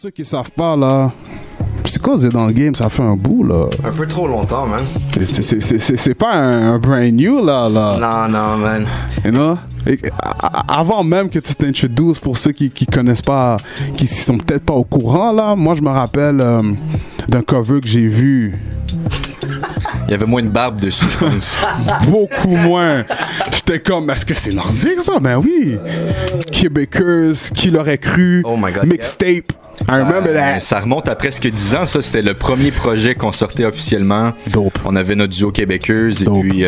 ceux qui savent pas, là, Psychose est dans le game, ça fait un bout, là. Un peu trop longtemps, man. C'est pas un brand new, là. Non, man. You know? Avant même que tu t'introduises, pour ceux qui connaissent pas, qui sont peut-être pas au courant, là, moi, je me rappelle d'un cover que j'ai vu. Il y avait moins de barbe dessus, je pense. Beaucoup moins. J'étais comme, est-ce que c'est nordique, ça? Ben oui. Québécois, qui l'aurait cru? Oh my God, mixtape. I remember that. Ça remonte à presque 10 ans, ça. C'était le premier projet qu'on sortait officiellement. Dope. On avait notre duo Québécois et Dope. puis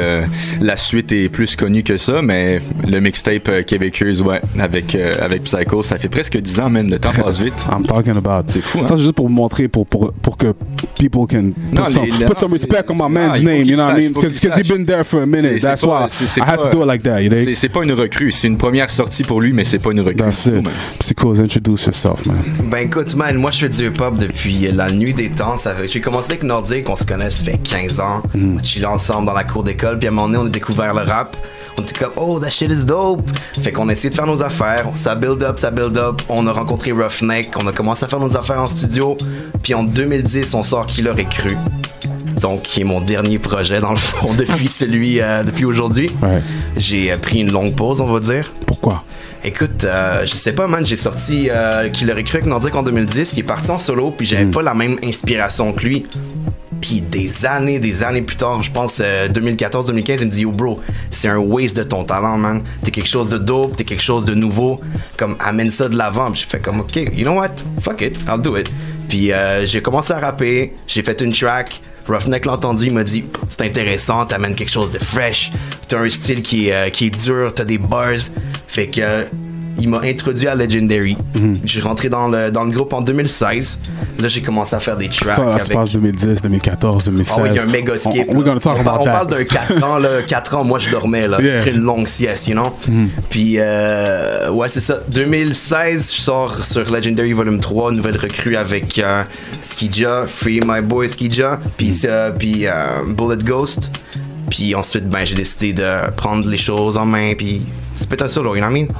la suite est plus connue que ça, mais le mixtape Québécois, ouais, avec Psycho, ça fait presque 10 ans, man. Le temps passe vite. I'm talking about. C'est fou, hein? Ça, c'est juste pour vous montrer, pour que people can put some respect on my man's name, you know what I mean? Because he's been there for a minute. That's why I had to do it like that, you know? C'est pas une recrue, c'est une première sortie pour lui, mais c'est pas une recrue. That's it. Psychose, introduce yourself, man. Ben écoute, man, moi je fais du hip-hop depuis la nuit des temps. J'ai commencé avec Nordique, on se connaît, ça fait 15 ans. On chillait ensemble dans la cour d'école, puis à un moment donné, on a découvert le rap. On était comme, oh, that shit is dope. Fait qu'on a essayé de faire nos affaires. Ça build up. On a rencontré Roughneck. On a commencé à faire nos affaires en studio. Puis en 2010, on sort Qui l'aurait cru. Donc, qui est mon dernier projet, dans le fond, depuis aujourd'hui. Ouais. J'ai pris une longue pause, on va dire. Pourquoi? Écoute, je sais pas, man, j'ai sorti Qui l'aurait cru avec Nordique en 2010. Il est parti en solo, puis j'avais pas la même inspiration que lui. Puis des années plus tard, je pense 2014-2015, il me dit, yo bro, c'est un waste de ton talent, man. T'es quelque chose de dope, t'es quelque chose de nouveau. Comme, amène ça de l'avant. Puis j'ai fait comme, ok, you know what? Fuck it, I'll do it. Puis j'ai commencé à rapper, j'ai fait une track. Roughneck l'a entendu, il m'a dit, c'est intéressant, t'amènes quelque chose de fresh. T'as un style qui est dur, t'as des bars. Fait que... il m'a introduit à Legendary. J'ai rentré dans le groupe en 2016. Là, j'ai commencé à faire des tracks. Ça, là, tu passes 2010, 2014, 2016. Ah oui, il y a un méga skip. On parle d'un 4 ans, là. 4 ans, moi, je dormais, là. J'ai pris une longue sieste, you know? Puis, ouais, c'est ça. 2016, je sors sur Legendary Volume 3, nouvelle recrue avec Skija, Free My Boy Skija, puis Bullet Ghost. Puis ensuite, ben, j'ai décidé de prendre les choses en main, puis c'est peut-être un solo, you know what I mean?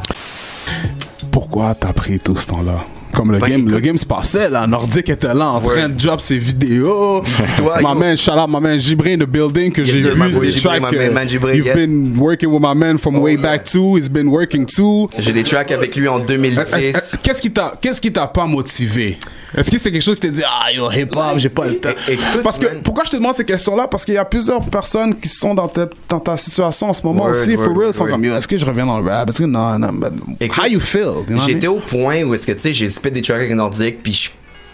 Pourquoi t'as pris tout ce temps-là? Comme le game se passait, là. Nordique était là en train de drop ses vidéos. Dis-toi, my man, shout out my man Jibré in the building que j'ai vu. You've been working with my man from way back too. He's been working too. J'ai des tracks avec lui en 2010. Qu'est-ce qui t'a pas motivé? Est-ce que c'est quelque chose qui t'a dit, ah yo, hip-hop, j'ai pas le temps? Écoute, parce que, pourquoi je te demande ces questions-là? Parce qu'il y a plusieurs personnes qui sont dans ta situation en ce moment aussi. For real, sont comme, yo, est-ce que je reviens dans le rap? Est-ce que non, how you feel? You know j'étais au point où est-ce que, tu sais, j'ai spit des tracks avec Nordique, puis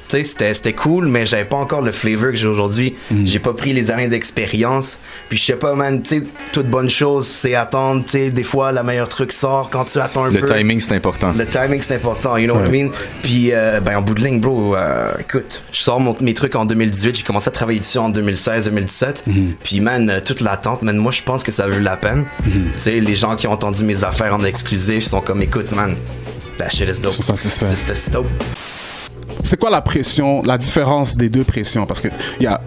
tu sais, c'était cool, mais j'avais pas encore le flavor que j'ai aujourd'hui. J'ai pas pris les années d'expérience. Puis je sais pas, man, tu sais, toute bonne chose, c'est attendre. Tu sais, des fois, le meilleur truc sort quand tu attends un peu. Le timing, c'est important. Le timing, c'est important, you know what I mean? Puis, ben, en bout de ligne, bro, écoute, je sors mes trucs en 2018. J'ai commencé à travailler dessus en 2016-2017. Puis, man, toute l'attente, man, moi, je pense que ça vaut la peine. Tu sais, les gens qui ont entendu mes affaires en exclusif sont comme, écoute, man, that shit is dope. Ils sont satisfaits. C'est dope. C'est quoi la pression, la différence des deux pressions? Parce que il y a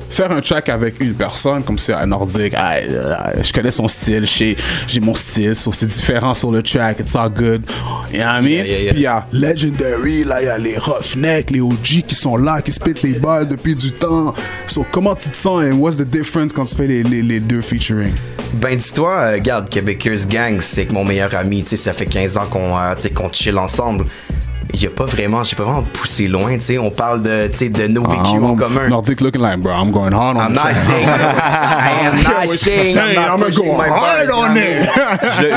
faire un track avec une personne comme c'est un Nordique, je connais son style, j'ai mon style, so c'est différent sur le track, it's all good. You know what I mean? Puis il y a Legendary, là il y a les Roughneck, les OG qui sont là, qui spit les balles depuis du temps. So comment tu te sens and what's the difference quand tu fais les deux featuring? Ben dis-toi, regarde, Québécois Gang, c'est que mon meilleur ami, tu sais, ça fait 15 ans qu'on chill ensemble. J'ai pas vraiment poussé loin, tu sais, on parle de nos vécus en commun. Nordique looking like, bro, I'm going hard on I'm not saying I'm not going hard on it.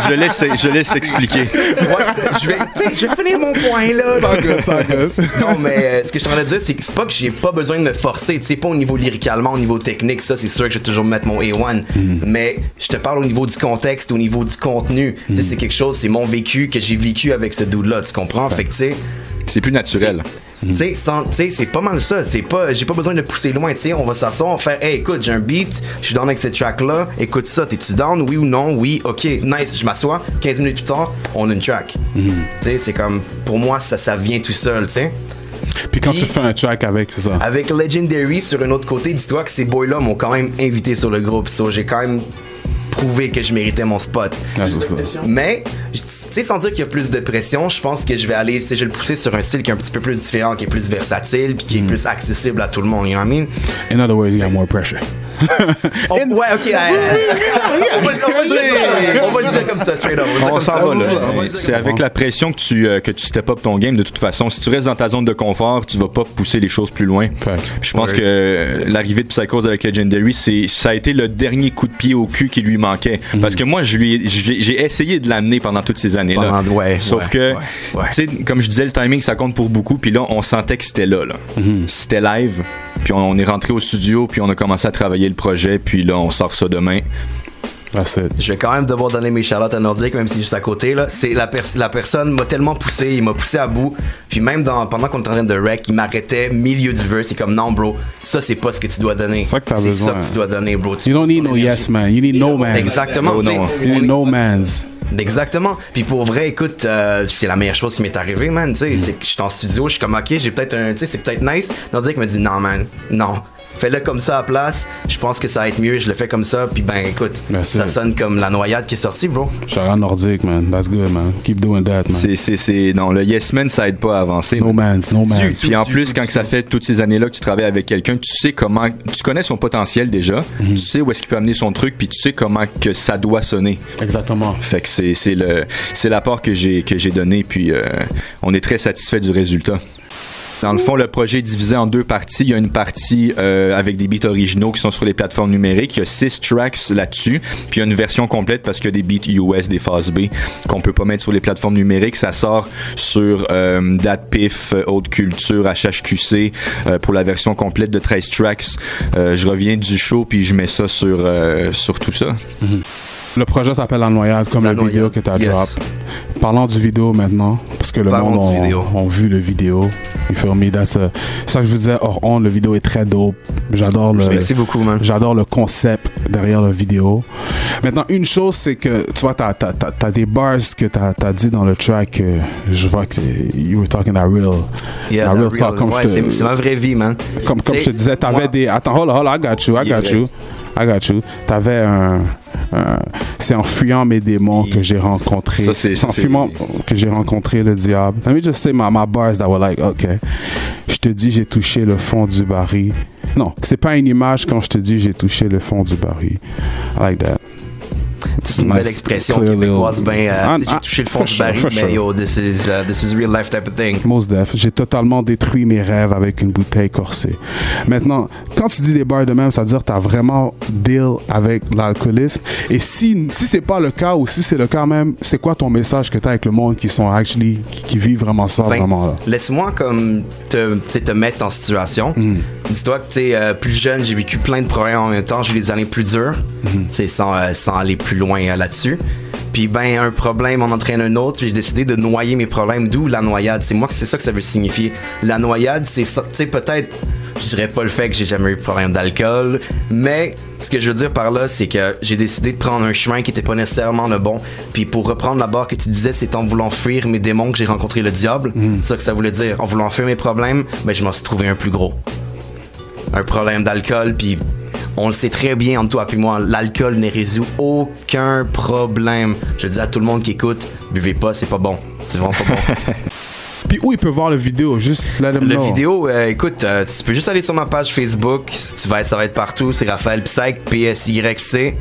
Je laisse expliquer. Je vais finir mon point là. Non, mais ce que je suis en train de dire, c'est pas que j'ai pas besoin de me forcer, tu sais, pas au niveau lyricalement, au niveau technique, ça c'est sûr que je vais toujours mettre mon A1, mais je te parle au niveau du contexte, au niveau du contenu, tu sais, c'est quelque chose, c'est mon vécu que j'ai vécu avec ce dude là, tu comprends? Fait que tu sais, c'est plus naturel. Tu sais, c'est pas mal ça. J'ai pas besoin de pousser loin. Tu sais, on va s'asseoir, on va faire, hey, écoute, j'ai un beat, je suis down avec cette track-là. Écoute ça, t'es-tu down? Oui ou non? Oui, ok, nice. Je m'assois. 15 minutes plus tard, on a une track. Tu sais, c'est comme, pour moi, ça vient tout seul, tu sais. Puis quand tu fais un track avec, c'est ça? Avec Legendary, sur un autre côté, dis-toi que ces boys-là m'ont quand même invité sur le groupe. So, j'ai quand même prouvé que je méritais mon spot. Ah, c'est ça. Mais, tu sais, sans dire qu'il y a plus de pression, je pense que je vais aller, tu sais, je vais le pousser sur un style qui est un petit peu plus différent, qui est plus versatile, puis qui est plus accessible à tout le monde, you know what I mean? In other words, you got more pressure. Ouais, ok, on va le dire comme ça, straight up. On s'en va là. On va le dire C'est comme avec la pression que tu step up ton game de toute façon. Si tu restes dans ta zone de confort, tu vas pas pousser les choses plus loin. Facts. Je pense que l'arrivée de Psychose avec Legendary, ça a été le dernier coup de pied au cul qui lui manquait. Parce que moi, j'ai essayé de l'amener pendant toutes ces années-là. Sauf que, tu sais, comme je disais, le timing, ça compte pour beaucoup. Puis là, on sentait que c'était là. C'était live. Puis on est rentré au studio, puis on a commencé à travailler le projet. Puis là, on sort ça demain. Je vais quand même devoir donner mes shout-outs à Nordic, même si c'est juste à côté. Là. C'est la personne m'a tellement poussé, il m'a poussé à bout. Puis même pendant qu'on était en train de rec, il m'arrêtait milieu du verse. C'est comme non, bro, ça c'est pas ce que tu dois donner. C'est ça que t'as c'est besoin. ça que tu dois donner, bro. You don't need no yes man, you need no man. Exactement. You need no man's. Exactement. Puis pour vrai, écoute, c'est la meilleure chose qui m'est arrivée, man. Tu sais, c'est que je suis en studio, je suis comme ok, j'ai peut-être tu sais, c'est peut-être nice. Nordic me dit non, man, non. Fais-le comme ça à place, je pense que ça va être mieux, je le fais comme ça, puis ben écoute, ça sonne comme la noyade qui est sortie, bro. Shout-out Nordic, man, that's good, man. Keep doing that, man. Non, le yes man, ça aide pas à avancer. No man's. Puis en plus, quand ça fait toutes ces années-là que tu travailles avec quelqu'un, tu sais comment, tu connais son potentiel déjà, tu sais où est-ce qu'il peut amener son truc, puis tu sais comment que ça doit sonner. Exactement. Fait que c'est l'apport que j'ai donné, puis on est très satisfait du résultat. Dans le fond, le projet est divisé en deux parties. Il y a une partie avec des beats originaux qui sont sur les plateformes numériques. Il y a 6 tracks là-dessus. Puis il y a une version complète parce qu'il y a des beats US, des phases B qu'on peut pas mettre sur les plateformes numériques. Ça sort sur DatPiff, Haute Culture, HHQC pour la version complète de 13 tracks. Je reviens du show puis je mets ça sur tout ça. Le projet s'appelle La Noyade, comme la vidéo que tu as drop. Parlons du vidéo maintenant, parce que le monde a vu le vidéo. You feel me? Ça que je vous disais hors honte, le vidéo est très dope. Merci beaucoup, man. J'adore le concept derrière la vidéo. Maintenant, une chose, c'est que tu vois, t'as des bars que t'as dit dans le track. Je vois que you were talking that real talk. C'est ma vraie vie, man. Comme je te disais, t'avais des. Attends, hold on, I got you. T'avais c'est en fuyant mes démons que j'ai rencontré. C'est en fuyant que j'ai rencontré le diable. Let me just say my bars that were like, okay. Je te dis, j'ai touché le fond du baril. Non, c'est pas une image quand je te dis, j'ai touché le fond du baril. I like that. C'est une belle expression québécoise, j'ai touché le fond du baril, mais yo, this is real life type of thing. Most def. J'ai totalement détruit mes rêves avec une bouteille corsée. Maintenant, quand tu dis des bars de même, ça veut dire que t'as vraiment deal avec l'alcoolisme. Et si c'est pas le cas, ou si c'est le cas même, c'est quoi ton message que t'as avec le monde qui sont actually, qui vivent vraiment ça, vraiment là? Laisse-moi comme te mettre en situation. Dis-toi que plus jeune, j'ai vécu plein de problèmes en même temps, j'ai eu des années plus dures, sans aller plus loin là-dessus. Puis ben un problème en entraîne un autre, j'ai décidé de noyer mes problèmes, d'où la noyade. C'est ça que ça veut signifier. La noyade, c'est ça, tu sais, peut-être, je dirais pas le fait que j'ai jamais eu de problème d'alcool, mais ce que je veux dire par là, c'est que j'ai décidé de prendre un chemin qui était pas nécessairement le bon. Puis pour reprendre la barre que tu disais, c'est en voulant fuir mes démons que j'ai rencontré le diable. C'est ça que ça voulait dire. En voulant fuir mes problèmes, ben je m'en suis trouvé un plus gros. Un problème d'alcool, puis on le sait très bien entre toi et moi, l'alcool ne résout aucun problème. Je dis à tout le monde qui écoute, buvez pas, c'est pas bon. C'est vraiment pas bon. Puis où il peut voir la vidéo? Juste let them know. La vidéo, écoute, tu peux juste aller sur ma page Facebook. Ça va être partout. C'est Raphaël Psych, PSYC.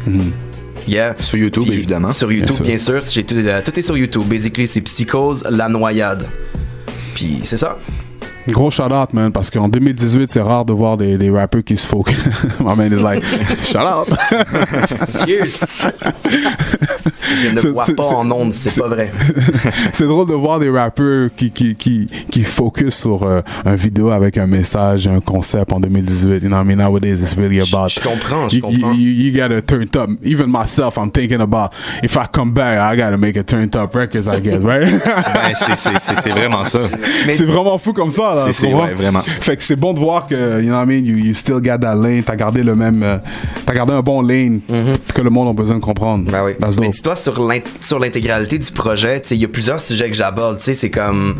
Yeah. Sur YouTube, puis, évidemment. Sur YouTube, bien sûr. Tout est sur YouTube. Basically, c'est Psychose, La Noyade. Puis c'est ça. Gros shout-out, man, parce qu'en 2018, c'est rare de voir des rappers qui se focus. My man is like, shout-out! Cheers! Je ne bois pas en ondes, c'est pas vrai. C'est drôle de voir des rappers qui focus sur un vidéo avec un message, un concept en 2018. You know what I mean? Nowadays, it's really about... Je comprends. You gotta turn up. Even myself, I'm thinking about, if I come back, I gotta make a turned up records, I guess, right? Ben, c'est vraiment ça. C'est vraiment fou comme ça. Ouais, vraiment. Fait que c'est bon de voir que, you know what I mean, you still got that lane, t'as gardé le même, t'as gardé un bon lane que le monde a besoin de comprendre. Ben oui. Mais dis-toi, sur l'intégralité du projet, il y a plusieurs sujets que j'aborde, c'est comme...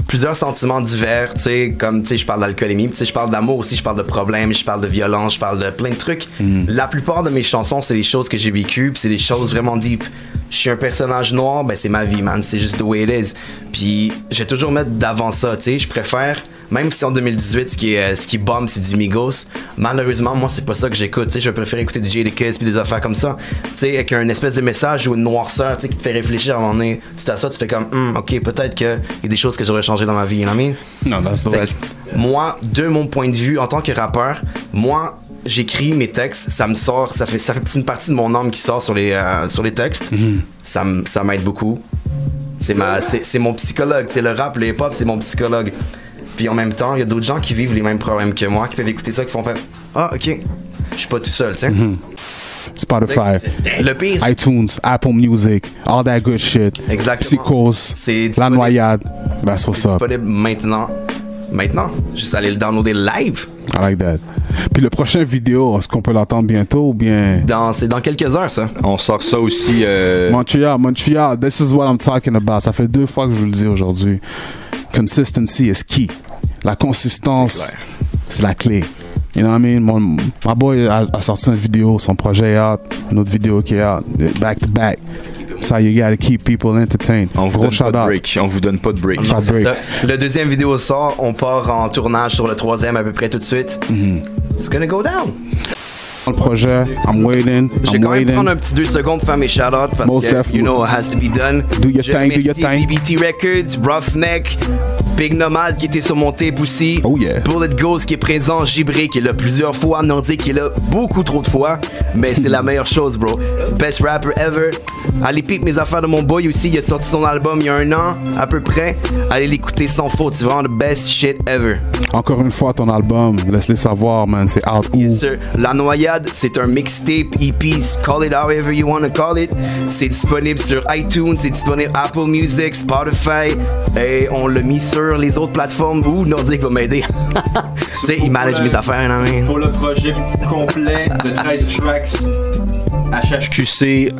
plusieurs sentiments divers, tu sais, comme, tu sais, je parle d'alcoolémie, tu sais, je parle d'amour aussi, je parle de problèmes, je parle de violence, je parle de plein de trucs. La plupart de mes chansons, c'est des choses que j'ai vécues, puis c'est des choses vraiment deep. Je suis un personnage noir, ben c'est ma vie, man, c'est juste the way it is. Puis, je vais toujours mettre d'avant ça, tu sais, je préfère... Même si en 2018, ce qui bombe, c'est du Migos, malheureusement, moi, c'est pas ça que j'écoute. Tu sais, je préfère écouter du Jadakiss puis des affaires comme ça. Tu sais, avec un espèce de message ou une noirceur, tu sais, qui te fait réfléchir à un moment donné. Tu t'assois, tu fais comme, ok, peut-être qu'il y a des choses que j'aurais changé dans ma vie, you know what I mean? Non, that's the best. Moi, de mon point de vue, en tant que rappeur, moi, j'écris mes textes, ça me sort, ça fait une partie de mon âme qui sort sur les textes. Ça m'aide beaucoup. C'est mon psychologue. Tu sais, le rap, le hip-hop, c'est mon psychologue. Puis en même temps, il y a d'autres gens qui vivent les mêmes problèmes que moi, qui peuvent écouter ça, qui font faire ah, ok, je suis pas tout seul, tu sais. Spotify, Le pire, iTunes, Apple Music, all that good shit. Exactement. Psychose, C'est La Noyade. That's what's c'est up. disponible maintenant. Juste aller le downloader live. I like that. Puis le prochain vidéo, est-ce qu'on peut l'entendre bientôt ou bien... C'est dans quelques heures, ça. On sort ça aussi. Montreal, this is what I'm talking about. Ça fait 2 fois que je vous le dis aujourd'hui. Consistency is key. La consistance, c'est la clé. You know what I mean? My boy a sorti une vidéo, son projet est out, une autre vidéo qui est out, back to back. So you gotta keep people entertained. On vous donne pas de break. On vous donne pas de break. C'est ça. Le deuxième vidéo sort, on part en tournage sur le troisième à peu près tout de suite. It's gonna go down. Le projet, I'm waiting. Je vais quand même prendre un petit 2 secondes pour faire mes shout-outs parce Most que, definitely. you know, it has to be done. Do your Je thing, do your remercie thing. BBT Records, Roughneck, Big Nomad qui était sur mon tape aussi. Oh yeah. Bullet Ghost qui est présent, Gibré qui est là plusieurs fois, Nordique qui est là beaucoup trop de fois. Mais c'est la meilleure chose, bro. Best rapper ever. Allez pique mes affaires de mon boy aussi, il a sorti son album il y a 1 an à peu près. Allez l'écouter sans faute, c'est vraiment the best shit ever. Encore une fois, ton album, laisse-les savoir, man, c'est out où? Yes, sir. La Noyade, c'est un mixtape, EP, call it however you want to call it. C'est disponible sur iTunes, c'est disponible Apple Music, Spotify, et on l'a mis sur les autres plateformes. Ouh, Nordique va m'aider. Tu sais, il manage mes affaires, non, mais... Pour le projet complet de 13 tracks, HHQC,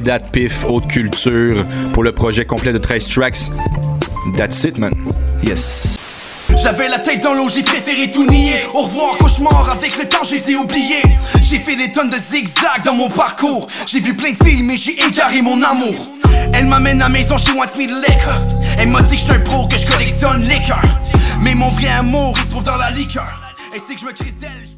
Date Pif, Haute Culture, pour le projet complet de 13 tracks, that's it, man. Yes. J'avais la tête dans l'eau, j'ai préféré tout nier. Au revoir cauchemar, avec le temps je les ai oubliés. J'ai fait des tonnes de zigzags dans mon parcours. J'ai vu plein de filles mais j'ai égaré mon amour. Elle m'amène à la maison, she wants me to lick her. Elle m'a dit que j'suis un pro, que je collectionne les cœurs. Mais mon vrai amour il se trouve dans la liqueur. Elle sait que je me crise d'elle.